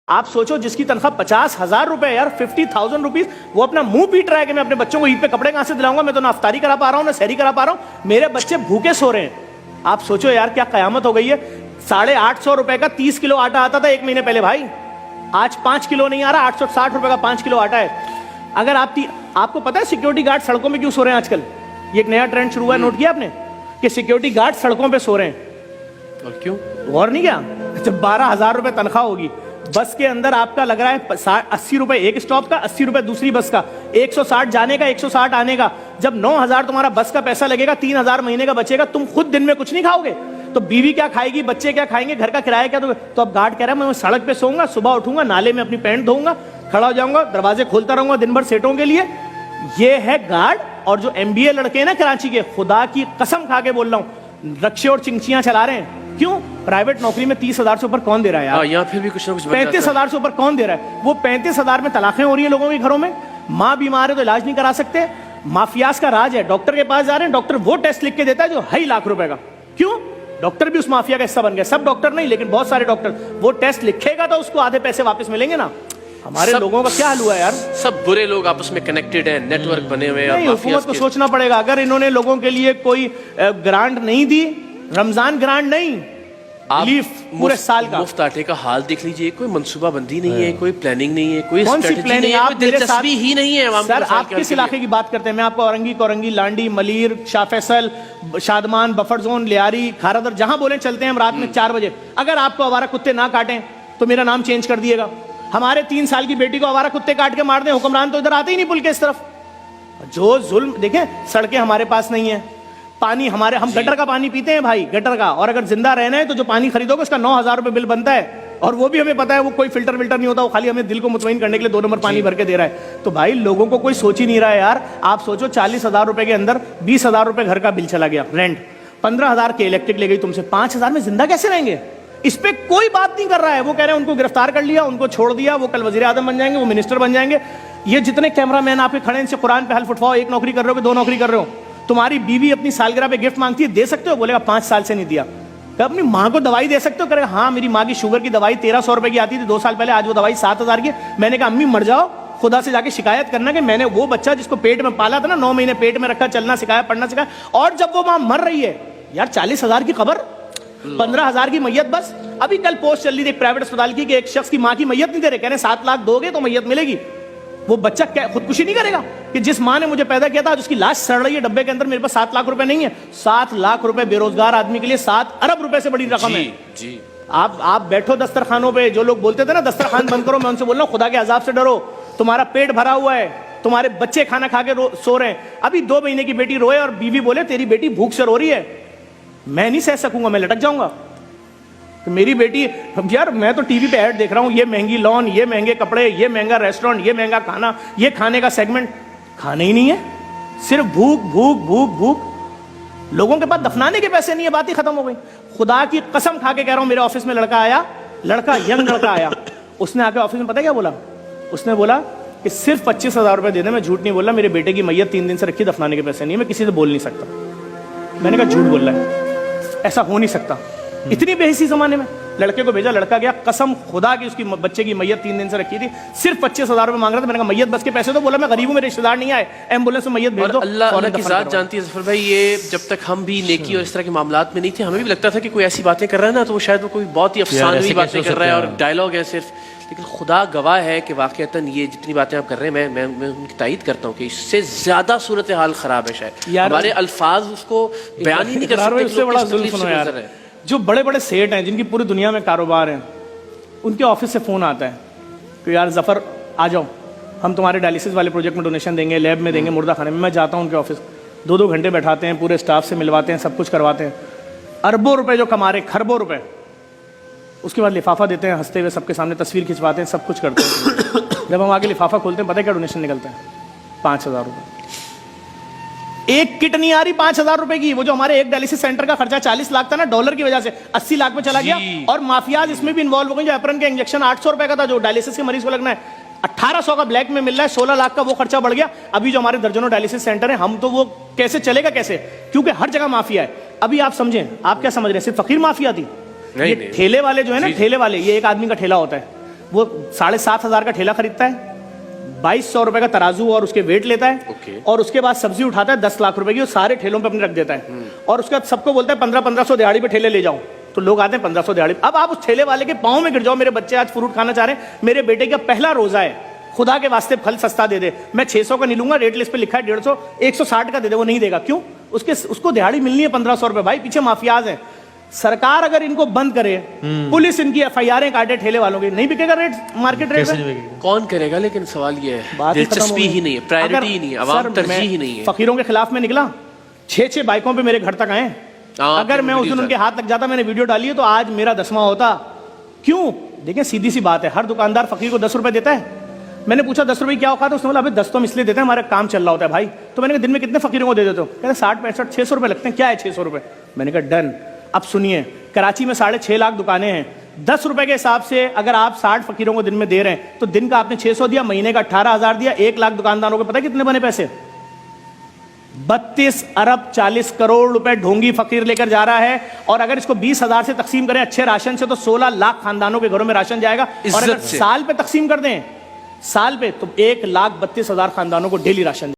आप सोचो जिसकी तनख्वाह 50,000 रुपए यार 50,000 रुपीज, वो अपना मुंह पीट रहा है कि मैं अपने बच्चों को ईद पे कपड़े कहां से दिलाऊंगा, मैं तो ना अफ्तारी करा पा रहा हूं ना सहरी करा पा रहा हूं, मेरे बच्चे भूखे सो रहे हैं। आप सोचो यार क्या कयामत हो गई है। 850 रुपए का 30 किलो आटा आता था 1 महीने पहले भाई, आज 5 किलो नहीं आ रहा, 860 रुपए का 5 किलो आटा है। अगर आपको पता है सिक्योरिटी गार्ड सड़कों में क्यों सो रहे हैं आजकल? ये एक नया ट्रेंड शुरू हुआ है, नोट किया आपने कि सिक्योरिटी गार्ड सड़कों पे सो रहे हैं? और क्यों? गौर नहीं किया? जब 12,000 रुपए तनख्वाह होगी, बस के अंदर आपका लग रहा है 80 रुपए एक स्टॉप का, 80 रुपए दूसरी बस का, 160 जाने का 160 आने का। जब 9,000 तुम्हारा बस का पैसा लगेगा, 3,000 महीने का बचेगा, तुम खुद दिन में कुछ नहीं खाओगे तो बीवी क्या खाएगी, बच्चे क्या खाएंगे, घर का किराया क्या? तो अब गार्ड कह रहा है मैं सड़क पे सोऊंगा, सुबह उठूंगा, नाले में अपनी पैंट धोऊंगा, खड़ा हो जाऊंगा, दरवाजे खोलता रहूंगा दिन भर सेटों के लिए। ये है गार्ड। और जो MBA लड़के हैं ना कराची के, खुदा की कसम खा के बोल रहा हूं, रक्शे और चिंचियां चला रहे हैं। क्यों? प्राइवेट नौकरी में 30,000 से ऊपर कौन दे रहा है यार? यहाँ फिर भी कुछ ना कुछ 35,000 से ऊपर कौन दे रहा है? वो 35,000 में तलाकें हो रही है लोगों के घरों में, माँ बीमार है तो इलाज नहीं करा सकते, माफियाज का राज है। डॉक्टर के पास जा रहे हैं, डॉक्टर वो टेस्ट लिख के देता है जो 2.5 लाख रुपए का। क्यों? डॉक्टर भी उस माफिया का हिस्सा बन गया। सब डॉक्टर नहीं, लेकिन बहुत सारे डॉक्टर। वो टेस्ट लिखेगा तो उसको आधे पैसे वापस मिलेंगे ना। हमारे लोगों का क्या हाल हुआ है यार? सब बुरे लोग आपस में कनेक्टेड हैं, नेटवर्क बने हुए हैं। हुकूमत को सोचना पड़ेगा। अगर इन्होंने लोगों के लिए कोई ग्रांट नहीं दी, रमजान ग्रांट नहीं, पूरे साल का मुफ्त आटे का हाल देख लीजिए, कोई मंसूबा बंदी नहीं है, कोई प्लानिंग नहीं है, कोई कौन सी प्लानिंग? आप दिलचस्पी ही नहीं है। सर आप किस इलाके की बात करते हैं? मैं आपको औरंगी, कोरंगी, लांडी, मलीर, शाह फैसल, शादमान, बफर जोन, लियारी, खारादर, जहां बोले चलते हैं हम रात में 4 बजे। अगर आपको आवारा कुत्ते ना काटें तो मेरा नाम चेंज कर दिएगा। हमारे 3 साल की बेटी को आवारा कुत्ते काट के मार दें, हुक्मरान तो इधर आते ही नहीं पुल के इस तरफ। जो जुल्म देखें, सड़कें हमारे पास नहीं है, पानी हम गटर का पानी पीते हैं भाई, गटर का। और अगर जिंदा रहना है तो जो पानी खरीदोगे उसका 9,000 रुपए बिल बनता है, और वो भी हमें पता है वो कोई फिल्टर नहीं होता, वो खाली हमें दिल को मुतमईन करने के लिए 2 नंबर पानी भर के दे रहा है। तो भाई लोगों को कोई सोच ही नहीं रहा है यार। आप सोचो 40,000 रुपए के अंदर 20,000 रुपए घर का बिल चला गया, रेंट 15,000 के इलेक्ट्रिक ले गई तुमसे, 5,000 में जिंदा कैसे रहेंगे? इस पे कोई बात नहीं कर रहा है। वो कह रहे हैं उनको गिरफ्तार कर लिया, उनको छोड़ दिया, वो कल वजीर आजम बन जाएंगे, वो मिनिस्टर बन जाएंगे। ये जितने कैमरामैन आपके खड़े हैं, इनसे कुरान पे हल्फ उठवाओ, 1 नौकरी कर रहे हो कि 2 नौकरी कर रहे हो? तुम्हारी बीवी अपनी सालगिरह पे गिफ्ट मांगती है, दे सकते हो? बोलेगा 5 साल से नहीं दिया। अपनी माँ को दवाई दे सकते हो? करेगा हाँ मेरी माँ की शुगर की दवाई 1,300 रुपए की आती थी 2 साल पहले, आज वो दवाई 7,000 की। मैंने कहा अम्मी मर जाओ, खुदा से जाके शिकायत करना कि मैंने वो बच्चा जिसको पेट में पाला था ना, 9 महीने पेट में रखा, चलना सिखाया, पढ़ना सिखाया, और जब वो माँ मर रही है यार 40,000 की खबर, 15,000 की मैयत। बस अभी कल पोस्ट चल रही थी एक प्राइवेट अस्पताल की कि एक शख्स की माँ की मैयत नहीं दे रहे, कह रहे 7 लाख दोगे तो मैयत मिलेगी। वो बच्चा क्या खुदकुशी नहीं करेगा कि जिस माँ ने मुझे पैदा किया था आज उसकी लाश सड़ रही है डब्बे के अंदर, मेरे पास 7 लाख रुपए नहीं है? 7 लाख रुपए बेरोजगार आदमी के लिए 7 अरब रुपए से बड़ी रकम है जी। आप बैठो दस्तरखानों पे, जो लोग बोलते थे ना दस्तरखान बंद करो, मैं उनसे बोल रहा हूँ खुदा के अजाब से डरो। तुम्हारा पेट भरा हुआ है, तुम्हारे बच्चे खाना खा के सो रहे हैं। अभी 2 महीने की बेटी रोए और बीवी बोले तेरी बेटी भूख से रो रही है, मैं नहीं सह सकूंगा, मैं लटक जाऊंगा। तो मेरी बेटी, यार मैं तो टीवी पे ऐड देख रहा हूँ, ये महंगी लॉन, ये महंगे कपड़े, ये महंगा रेस्टोरेंट, ये महंगा खाना, ये खाने का सेगमेंट, खाना ही नहीं है, सिर्फ भूख भूख भूख भूख। लोगों के पास दफनाने के पैसे नहीं है, बात ही खत्म हो गई। खुदा की कसम खा के कह रहा हूं, मेरे ऑफिस में लड़का आया, यंग लड़का आया, उसने आके ऑफिस में पता क्या बोला? उसने बोला कि सिर्फ 25,000 रुपए दे दे, मैं झूठ नहीं बोल रहा, मेरे बेटे की मैयत 3 दिन से रखी, दफनाने के पैसे नहीं है, मैं किसी से बोल नहीं सकता। मैंने कहा झूठ बोल रहा है, ऐसा हो नहीं सकता। इतनी बेहिसी जमाने में लड़के को भेजा, लड़का गया, कसम खुदा की उसकी बच्चे की मैयत 3 दिन से रखी थी, सिर्फ 25,000 रुपए मांग रहा था। मैंने कहा मैयत बस के पैसे तो, बोला मैं गरीब हूं, मेरे रिश्तेदार नहीं आए, एम्बुलेंस में मैयत भेज दो। अल्लाह की जात जानती है जफर भाई, ये जब तक हम भी नेकी और इस तरह के मामलात में नहीं थे, हमें भी लगता था कि कोई ऐसी बातें कर रहा है ना तो वो शायद वो कोई बहुत ही अफसानवी बातें कर रहा है और डायलॉग है सिर्फ। लेकिन खुदा गवाह है कि वाकईतन ये जितनी बातें आप कर रहे हैं, मैं उनकी तायद करता हूँ कि इससे ज्यादा सूरत हाल खराब है। शायद हमारे अल्फाज उसको बयान ही नहीं कर सकते। जो बड़े बड़े सेठ हैं जिनकी पूरी दुनिया में कारोबार है, उनके ऑफिस से फ़ोन आता है कि यार जफ़र आ जाओ, हम तुम्हारे डायलिसिस वाले प्रोजेक्ट में डोनेशन देंगे, लैब में देंगे, मुर्दा खाने में। मैं जाता हूँ उनके ऑफिस, 2-2 घंटे बैठाते हैं, पूरे स्टाफ से मिलवाते हैं, सब कुछ करवाते हैं, अरबों रुपए जो कमा रहे, खरबों रुपए। उसके बाद लिफाफा देते हैं, हंसते हुए सबके सामने तस्वीर खिंचवाते हैं, सब कुछ करते हैं। जब हम आगे लिफाफा खोलते हैं, पता है क्या डोनेशन निकलता है? 5,000 रुपये। एक किट नहीं आ रही 5,000 रुपए की। वो जो हमारे एक डायलिसिस सेंटर का खर्चा 40 लाख था ना, डॉलर की वजह से 80 लाख में चला गया। और माफियाज इसमें भी इन्वॉल्व हो गए। जो एप्रन के इंजेक्शन 800 रुपए का था, जो डायलिसिस के मरीज को लगना है, 1800 का ब्लैक में मिल रहा है, 16 लाख का वो खर्चा बढ़ गया। अभी जो हमारे दर्जनों डायलिसिस सेंटर है, हम तो वो कैसे चलेगा कैसे, क्योंकि हर जगह माफिया है। अभी आप समझें, आप क्या समझ रहे हैं सिर्फ फकीर माफिया थी? ये ठेले वाले जो है ना, ठेले वाले, ये एक आदमी का ठेला होता है, वो 7,500 का ठेला खरीदता है, 2,200 रुपए का तराजू और उसके वेट लेता है, Okay. और उसके बाद सब्जी उठाता है 10 लाख रुपए की, वो सारे ठेलों पे अपने रख देता है, और उसके बाद सबको बोलता है 1500 दिहाड़ी पे ठेले ले जाओ, तो लोग आते हैं 1500 दिहाड़ी। अब आप उस ठेले वाले के पाँव में गिर जाओ, मेरे बच्चे आज फ्रूट खाना चाह रहे हैं, मेरे बेटे का पहला रोजा है, खुदा के वास्ते फल सस्ता दे दे, मैं 600 का नहीं लूंगा, रेट लिस्ट पे लिखा है 150, 160 का दे दे, वो नहीं देगा। क्यों? उसको दिहाड़ी मिलनी है 1500 रुपए। भाई पीछे माफियाज हैं। सरकार अगर इनको बंद करे, पुलिस इनकी FIR काटे ठेले वालों की, नहीं बिकेगा रेट, मार्केट रेट में। कौन करेगा? लेकिन सवाल ये है, बात ही खत्म हो दिलचस्पी गई। ही नहीं है, प्रायोरिटी ही नहीं है, अवाम सर, तरजीह मैं ही नहीं है। फकीरों के खिलाफ में निकला, 6 बाइकों पे मेरे घर तक आए। अगर मैं उस दिन उनके हाथ लग जाता, मैंने वीडियो डाली है, तो आज मेरा 10वां होता। क्यों? देखिए सीधी सी बात है, हर दुकानदार फकीर को 10 रुपए देता है। मैंने पूछा 10 रुपए क्या औकात है? उसने बोला अभी 10 तो हम इसलिए देते हैं, हमारा काम चल रहा होता है भाई। तो मैंने कहा दिन में कितने फकीरों को दे देते हो? कहते 60 65 600 रुपए लगते हैं। क्या है 600 रुपए? मैंने कहा डन। अब सुनिए, कराची में 6.5 लाख दुकानें हैं, 10 रुपए के हिसाब से अगर आप 60 फकीरों को दिन में दे रहे हैं, तो दिन का आपने 600 दिया, महीने का 18,000 दिया, 1 लाख दुकानदारों को पता है कितने बने पैसे? 32 अरब 40 करोड़ रुपए ढोंगी फकीर लेकर जा रहा है। और अगर इसको 20,000 से तकसीम करें अच्छे राशन से, तो 16 लाख खानदानों के घरों में राशन जाएगा। और अगर साल पे तकसीम कर दें, साल पे, तो 1,32,000 खानदानों को डेली राशन